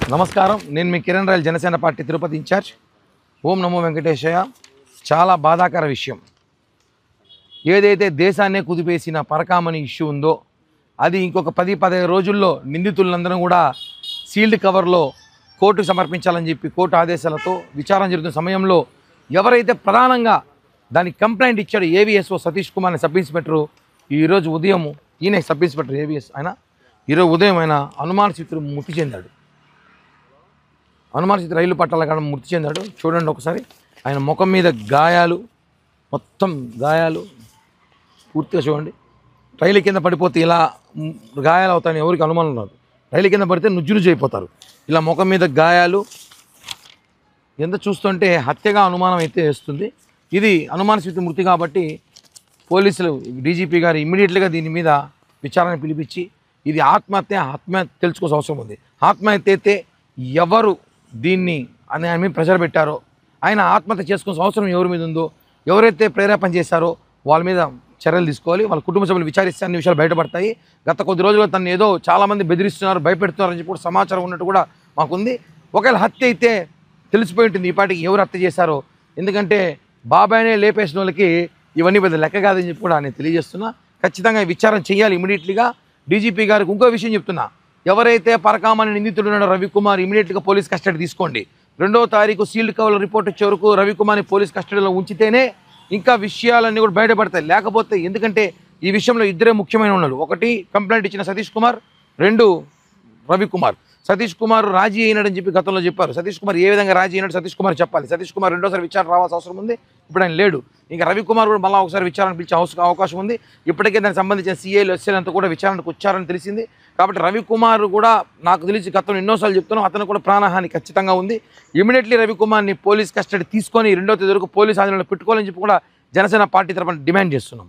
నమస్కారం. నేను మీ కిరణ్ రాయల్, జనసేన పార్టీ తిరుపతి ఇన్ఛార్జ్. ఓం నమో వెంకటేశయ్య. చాలా బాధాకర విషయం. ఏదైతే దేశాన్నే కుదిపేసిన పరకామణి ఇష్యూ ఉందో అది ఇంకొక 10-15 రోజుల్లో నిందితులందరూ కూడా సీల్డ్ కవర్లో కోర్టుకు సమర్పించాలని చెప్పి కోర్టు ఆదేశాలతో విచారణ జరుగుతున్న సమయంలో ఎవరైతే ప్రధానంగా దానికి కంప్లైంట్ ఇచ్చాడో ఏవిఎస్ఓ సతీష్ కుమార్ అనే సబ్ ఇన్స్పెక్టరు ఈరోజు ఉదయం, ఈయన సబ్ ఇన్స్పెక్టర్ ఏవిఎస్, ఆయన ఈరోజు ఉదయం ఆయన అనుమానితుడు మృతి చెందాడు. అనుమానిత రైలు పట్టాల కాడ మృతి చెందాడు. చూడండి ఒకసారి, ఆయన ముఖం మీద గాయాలు, మొత్తం గాయాలు పూర్తిగా చూడండి. రైలు కింద పడిపోతే ఇలా గాయాలు అవుతాయని ఎవరికి అనుమానం రాదు. రైలు కింద పడితే నుజ్జునుజ్జు అయిపోతారు. ఇలా ముఖం మీద గాయాలు ఎంత చూస్తుంటే హత్యగా అనుమానం అయితే వేస్తుంది. ఇది అనుమానిత మృతి కాబట్టి పోలీసులు, డీజీపీ గారు ఇమ్మీడియట్గా దీని మీద విచారణ పిలిపించి ఇది ఆత్మహత్య తెలుసుకోవాల్సిన అవసరం ఉంది. ఆత్మహత్య అయితే ఎవరు దీన్ని అని ఆయన మీద ప్రెషర్ పెట్టారో, ఆయన ఆత్మహత్య చేసుకోవాల్సిన అవసరం ఎవరి మీద ఉందో, ఎవరైతే ప్రేరేపణ చేశారో వాళ్ళ మీద చర్యలు తీసుకోవాలి. వాళ్ళ కుటుంబ సభ్యులు విచారిస్తే అన్ని విషయాలు బయటపడతాయి. గత కొద్ది రోజుల్లో తను ఏదో చాలామంది బెదిరిస్తున్నారు, భయపెడుతున్నారు అని చెప్పి కూడా సమాచారం ఉన్నట్టు కూడా మాకుంది. ఒకవేళ హత్య అయితే తెలిసిపోయి ఉంటుంది ఈ పాటికి ఎవరు హత్య చేశారో. ఎందుకంటే బాబాయ్నే లేపేసిన వాళ్ళకి ఇవన్నీ పెద్ద లెక్క కాదని చెప్పి కూడా నేను తెలియజేస్తున్నా. ఖచ్చితంగా విచారణ చేయాలి ఇమీడియట్లీగా. డీజీపీ గారికి ఇంకో విషయం చెప్తున్నా, ఎవరైతే పరకామణి నిందితుడు ఉన్నాడో రవికుమార్ ఇమీడియట్గా పోలీస్ కస్టడీ తీసుకోండి. 2వ తారీఖు సీల్డ్ కవర్ల రిపోర్ట్ వచ్చే వరకు రవికుమార్ని పోలీస్ కస్టడీలో ఉంచితేనే ఇంకా విషయాలన్నీ కూడా బయటపడతాయి. లేకపోతే, ఎందుకంటే ఈ విషయంలో ఇద్దరే ముఖ్యమైన ఉన్నారు. ఒకటి కంప్లైంట్ ఇచ్చిన సతీష్ కుమార్, 2 రవికుమార్. సతీష్ కుమార్ రాజీ అయినాడని చెప్పి గతంలో చెప్పారు. సతీష్ కుమార్ ఏ విధంగా రాజీ అయినాడు సతీష్ కుమార్ చెప్పాలి. సతీష్ కుమార్ రెండోసారి విచారణ రావాల్సిన అవసరం ఉంది. ఇప్పుడు ఆయన లేడు. ఇంకా రవికుమార్ కూడా మళ్ళీ ఒకసారి విచారణ పిలిచే అవకాశం ఉంది. ఇప్పటికే దానికి సంబంధించిన సీఏలు ఎస్ఏలంతా కూడా విచారణకు వచ్చారని తెలిసింది. కాబట్టి రవికుమార్ కూడా నాకు తెలిసి గతంలో ఎన్నోసార్లు చెప్తున్నాం, అతను కూడా ప్రాణహాని ఖచ్చితంగా ఉంది. ఇమీడియట్లీ రవికుమార్ని పోలీస్ కస్టడీ తీసుకొని 2వ తేదీ వరకు పోలీస్ ఆధీనంలో పెట్టుకోవాలని చెప్పి కూడా జనసేన పార్టీ తరఫున డిమాండ్ చేస్తున్నాం.